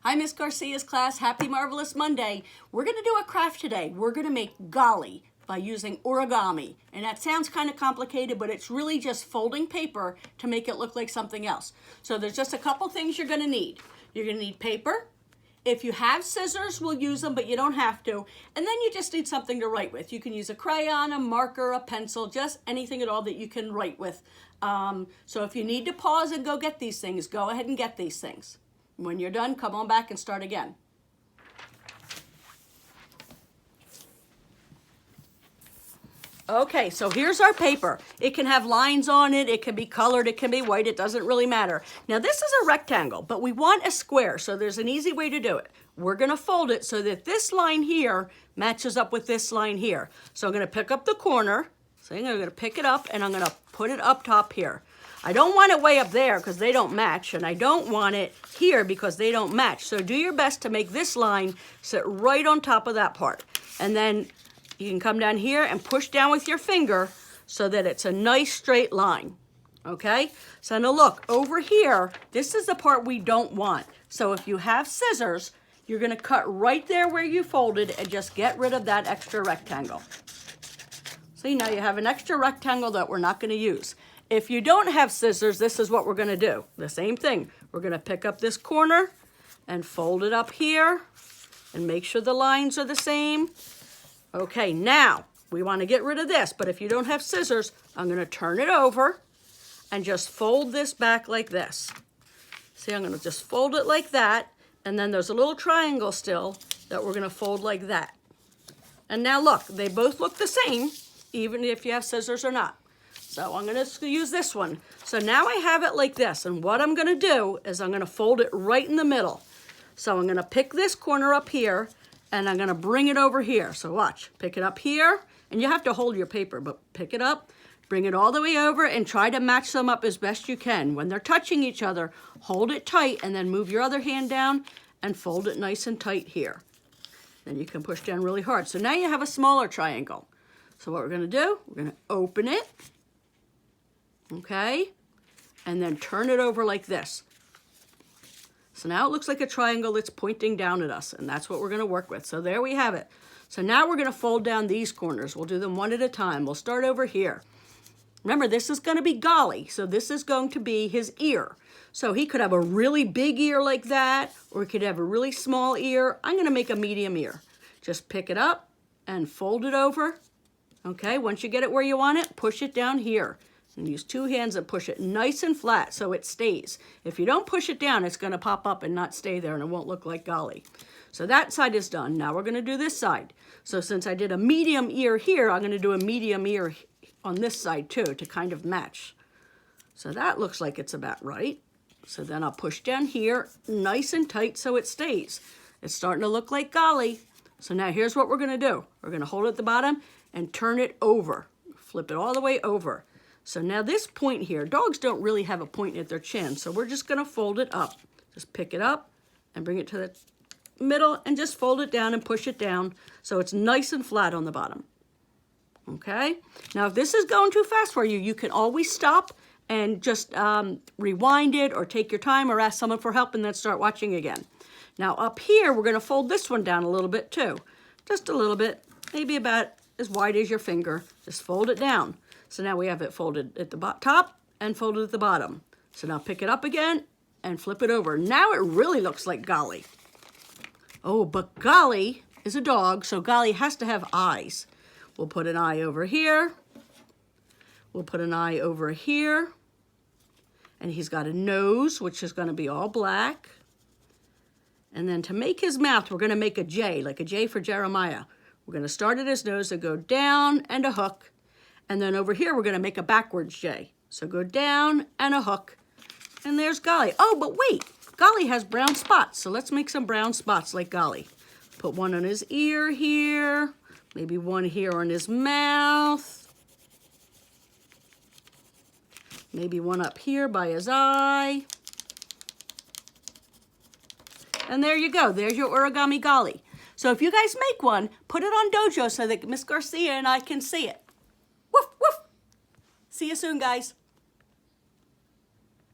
Hi, Miss Garcia's class. Happy Marvelous Monday. We're going to do a craft today. We're going to make golly by using origami. And that sounds kind of complicated, but it's really just folding paper to make it look like something else. So there's just a couple things you're going to need. You're going to need paper. If you have scissors, we'll use them, but you don't have to. And then you just need something to write with. You can use a crayon, a marker, a pencil, just anything at all that you can write with. So if you need to pause and go get these things, go ahead and get these things. When you're done, come on back and start again. Okay, so here's our paper. It can have lines on it, it can be colored, it can be white, it doesn't really matter. Now this is a rectangle, but we want a square, so there's an easy way to do it. We're gonna fold it so that this line here matches up with this line here. So I'm gonna pick up the corner, so I'm gonna pick it up and I'm gonna put it up top here. I don't want it way up there because they don't match, and I don't want it here because they don't match. So do your best to make this line sit right on top of that part. And then you can come down here and push down with your finger so that it's a nice straight line, okay? So now look, over here, this is the part we don't want. So if you have scissors, you're gonna cut right there where you folded and just get rid of that extra rectangle. See, now you have an extra rectangle that we're not gonna use. If you don't have scissors, this is what we're gonna do. The same thing. We're gonna pick up this corner and fold it up here and make sure the lines are the same. Okay, now we wanna get rid of this, but if you don't have scissors, I'm gonna turn it over and just fold this back like this. See, I'm gonna just fold it like that, and then there's a little triangle still that we're gonna fold like that. And now look, they both look the same, even if you have scissors or not. So I'm gonna use this one. So now I have it like this, and what I'm gonna do is I'm gonna fold it right in the middle. So I'm gonna pick this corner up here, and I'm gonna bring it over here. So watch, pick it up here, and you have to hold your paper, but pick it up, bring it all the way over, and try to match them up as best you can. When they're touching each other, hold it tight, and then move your other hand down and fold it nice and tight here. Then you can push down really hard. So now you have a smaller triangle. So what we're gonna do, we're gonna open it, okay, and then turn it over like this. So now it looks like a triangle that's pointing down at us, and that's what we're gonna work with. So there we have it. So now we're gonna fold down these corners. We'll do them one at a time. We'll start over here. Remember, this is gonna be golly, so this is going to be his ear. So he could have a really big ear like that, or he could have a really small ear. I'm gonna make a medium ear. Just pick it up and fold it over. Okay, once you get it where you want it, push it down here. And use two hands and push it nice and flat so it stays. If you don't push it down, it's gonna pop up and not stay there, and it won't look like golly. So that side is done. Now we're gonna do this side. So since I did a medium ear here, I'm gonna do a medium ear on this side too to kind of match. So that looks like it's about right. So then I'll push down here nice and tight so it stays. It's starting to look like golly. So now here's what we're gonna do. We're gonna hold it at the bottom and turn it over. Flip it all the way over. So now this point here, dogs don't really have a point at their chin, so we're just gonna fold it up. Just pick it up and bring it to the middle and just fold it down and push it down so it's nice and flat on the bottom. Okay? Now if this is going too fast for you, you can always stop and just rewind it or take your time or ask someone for help and then start watching again. Now up here, we're gonna fold this one down a little bit too. Just a little bit, maybe about as wide as your finger. Just fold it down. So now we have it folded at the top and folded at the bottom. So now pick it up again and flip it over. Now it really looks like golly. Oh, but golly is a dog, so golly has to have eyes. We'll put an eye over here. We'll put an eye over here. And he's got a nose, which is gonna be all black. And then to make his mouth, we're gonna make a J, like a J for Jeremiah. We're gonna start at his nose and go down and a hook. And then over here, we're gonna make a backwards J. So go down and a hook, and there's golly. Oh, but wait, golly has brown spots. So let's make some brown spots like golly. Put one on his ear here, maybe one here on his mouth. Maybe one up here by his eye. And there you go, there's your origami golly. So if you guys make one, put it on Dojo so that Miss Garcia and I can see it. Woof, woof. See you soon, guys.